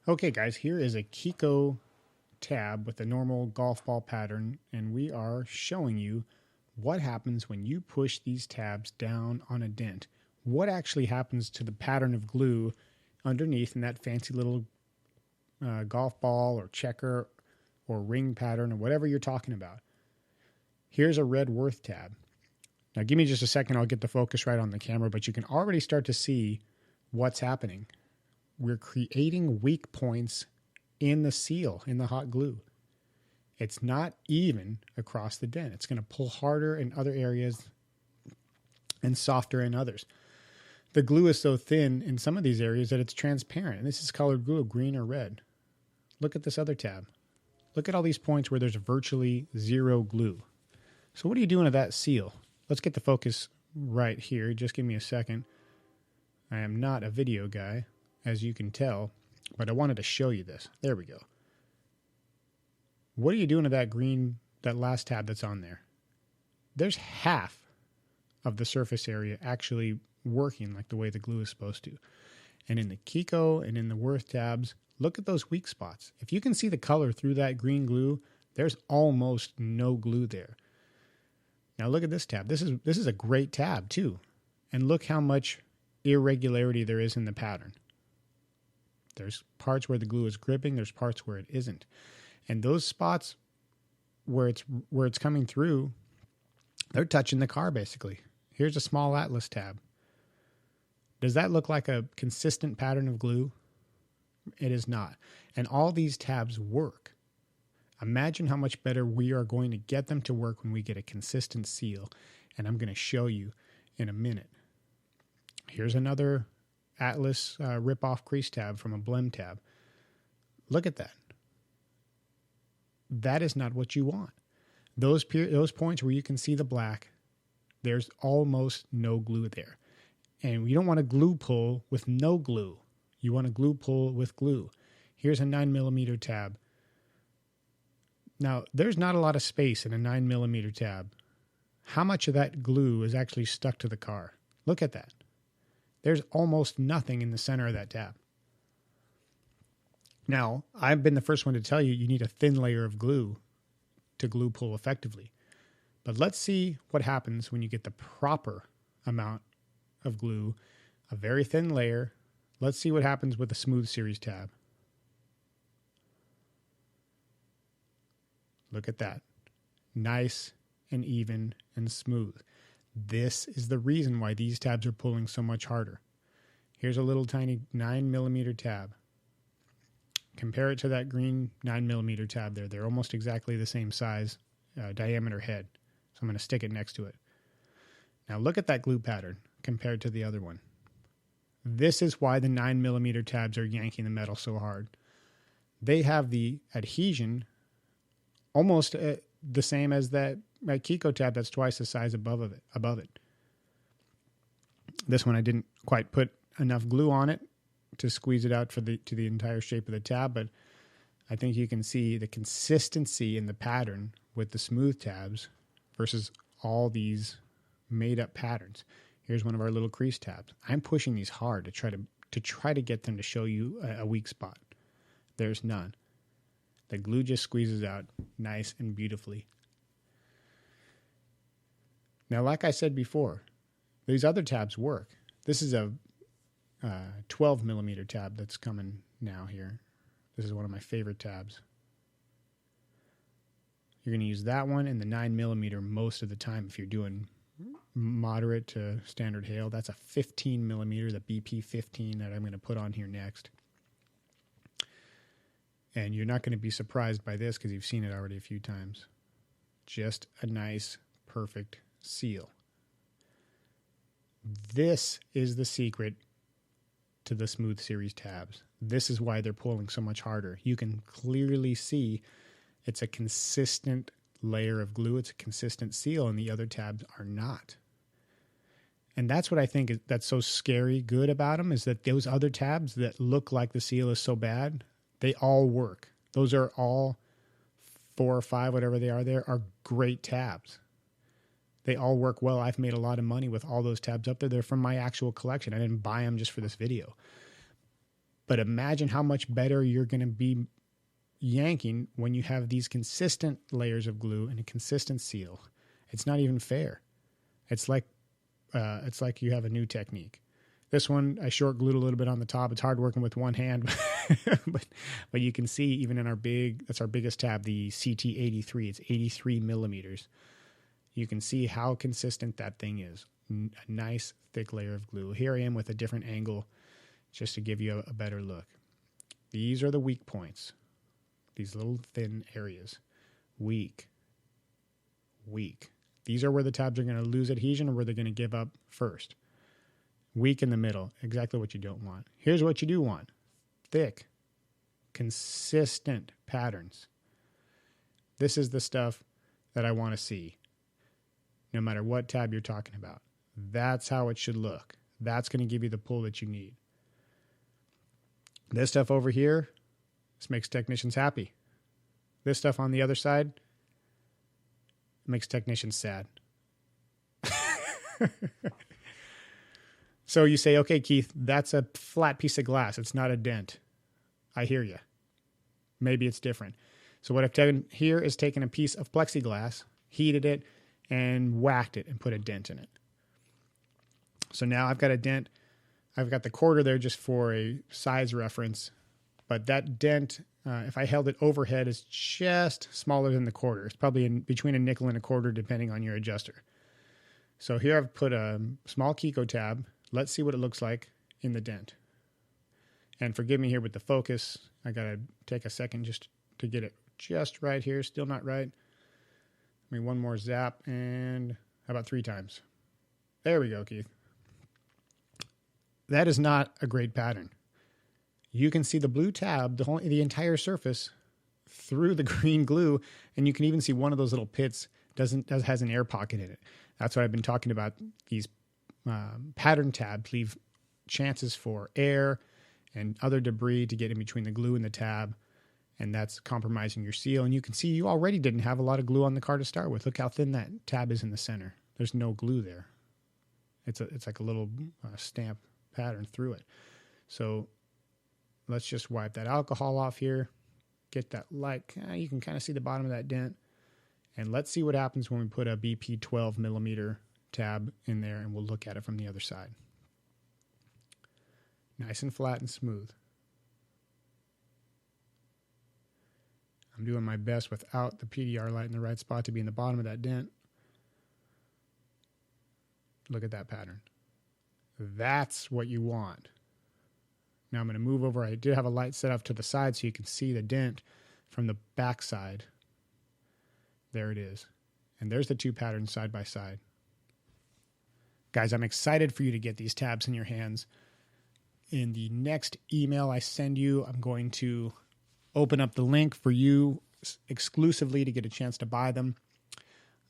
Okay guys, here is a Kiko tab with a normal golf ball pattern, and we are showing you what happens when you push these tabs down on a dent. What actually happens to the pattern of glue underneath in that fancy little golf ball or checker or ring pattern or whatever you're talking about. Here's a red Worth tab. Now give me just a second, I'll get the focus right on the camera, but you can already start to see what's happening. We're creating weak points in the seal, in the hot glue. It's not even across the dent. It's going to pull harder in other areas and softer in others. The glue is so thin in some of these areas that it's transparent. And this is colored glue, green or red. Look at this other tab. Look at all these points where there's virtually zero glue. So what are you doing to that seal? Let's get the focus right here. Just give me a second. I am not a video guy, as you can tell, but I wanted to show you this. There we go. What are you doing to that green, that last tab that's on there? There's half of the surface area actually working like the way the glue is supposed to. And in the Kiko and in the Worth tabs, look at those weak spots. If you can see the color through that green glue, there's almost no glue there. Now look at this tab. This is a great tab too. And look how much irregularity there is in the pattern. There's parts where the glue is gripping, there's parts where it isn't. And those spots where it's coming through, they're touching the car basically. Here's a small Atlas tab. Does that look like a consistent pattern of glue? It is not. And all these tabs work. Imagine how much better we are going to get them to work when we get a consistent seal. And I'm going to show you in a minute. Here's another Atlas rip-off crease tab from a blem tab. Look at that. That is not what you want. Those points where you can see the black, there's almost no glue there. And you don't want a glue pull with no glue. You want a glue pull with glue. Here's a 9mm tab. Now, there's not a lot of space in a 9mm tab. How much of that glue is actually stuck to the car? Look at that. There's almost nothing in the center of that tab. Now, I've been the first one to tell you need a thin layer of glue to glue pull effectively. But let's see what happens when you get the proper amount of glue, a very thin layer. Let's see what happens with the Smooth Series tab. Look at that. Nice and even and smooth. This is the reason why these tabs are pulling so much harder. Here's a little tiny 9mm tab. Compare it to that green 9mm tab there. They're almost exactly the same size, diameter head. So I'm going to stick it next to it. Now look at that glue pattern compared to the other one. This is why the 9mm tabs are yanking the metal so hard. They have the adhesion almost the same as that Kiko tab that's twice the size above it. This one I didn't quite put enough glue on it to squeeze it out to the entire shape of the tab, but I think you can see the consistency in the pattern with the smooth tabs versus all these made up patterns. Here's one of our little crease tabs. I'm pushing these hard to try to get them to show you a weak spot. There's none. The glue just squeezes out nice and beautifully. Now, like I said before, these other tabs work. This is a 12mm tab that's coming now here. This is one of my favorite tabs. You're going to use that one and the 9mm most of the time if you're doing moderate to standard hail. That's a 15mm, the BP15 that I'm going to put on here next. And you're not going to be surprised by this because you've seen it already a few times. Just a nice, perfect seal. This is the secret to the Smooth Series tabs. This is why they're pulling so much harder. You can clearly see it's a consistent layer of glue. It's a consistent seal, and the other tabs are not. And that's what I think that's so scary good about them, is that those other tabs that look like the seal is so bad, they all work. Those are all 4 or 5, whatever they are there, are great tabs. They all work well. I've made a lot of money with all those tabs up there. They're from my actual collection. I didn't buy them just for this video. But imagine how much better you're going to be yanking when you have these consistent layers of glue and a consistent seal. It's not even fair. It's like you have a new technique. This one, I short glued a little bit on the top. It's hard working with one hand, but you can see even in that's our biggest tab, the CT83. It's 83 millimeters. You can see how consistent that thing is. A nice thick layer of glue. Here I am with a different angle just to give you a better look. These are the weak points. These little thin areas. Weak. These are where the tabs are going to lose adhesion or where they're going to give up first. Weak in the middle. Exactly what you don't want. Here's what you do want. Thick, consistent patterns. This is the stuff that I want to see. No matter what tab you're talking about. That's how it should look. That's going to give you the pull that you need. This stuff over here, this makes technicians happy. This stuff on the other side makes technicians sad. So you say, okay, Keith, that's a flat piece of glass. It's not a dent. I hear you. Maybe it's different. So what I've done here is taken a piece of plexiglass, heated it, and whacked it and put a dent in it. So now I've got a dent. I've got the quarter there just for a size reference. But that dent, if I held it overhead, is just smaller than the quarter. It's probably between a nickel and a quarter, depending on your adjuster. So here I've put a small Kiko tab. Let's see what it looks like in the dent. And forgive me here with the focus. I got to take a second just to get it just right here. Still not right. I mean, one more zap and how about 3 times? There we go, Keith. That is not a great pattern. You can see the blue tab, the entire surface through the green glue, and you can even see one of those little pits has an air pocket in it. That's what I've been talking about. These pattern tabs leave chances for air and other debris to get in between the glue and the tab, and that's compromising your seal. And you can see you already didn't have a lot of glue on the car to start with. Look how thin that tab is in the center. There's no glue there. It's like a little stamp pattern through it. So let's just wipe that alcohol off here. Get that light. You can kind of see the bottom of that dent. And let's see what happens when we put a BP 12 millimeter tab in there, and we'll look at it from the other side. Nice and flat and smooth. I'm doing my best without the PDR light in the right spot to be in the bottom of that dent. Look at that pattern. That's what you want. Now I'm going to move over. I did have a light set off to the side so you can see the dent from the back side. There it is. And there's the 2 patterns side by side. Guys, I'm excited for you to get these tabs in your hands. In the next email I send you, I'm going to open up the link for you exclusively to get a chance to buy them.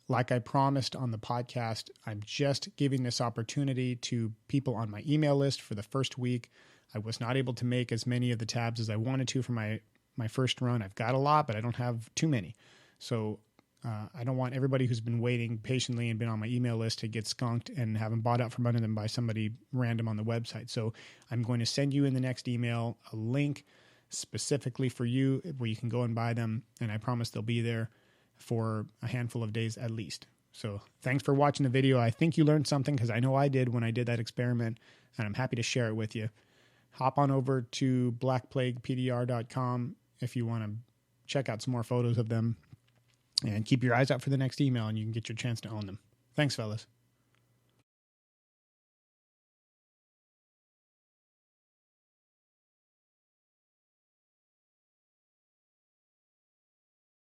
Like I promised on the podcast, I'm just giving this opportunity to people on my email list for the first week. I was not able to make as many of the tabs as I wanted to for my first run. I've got a lot, but I don't have too many. So I don't want everybody who's been waiting patiently and been on my email list to get skunked and have them bought out from under them by somebody random on the website. So I'm going to send you in the next email a link specifically for you where you can go and buy them. And I promise they'll be there for a handful of days at least. So thanks for watching the video. I think you learned something because I know I did when I did that experiment, and I'm happy to share it with you. Hop on over to blackplaguepdr.com if you want to check out some more photos of them. And keep your eyes out for the next email, and you can get your chance to own them. Thanks, fellas.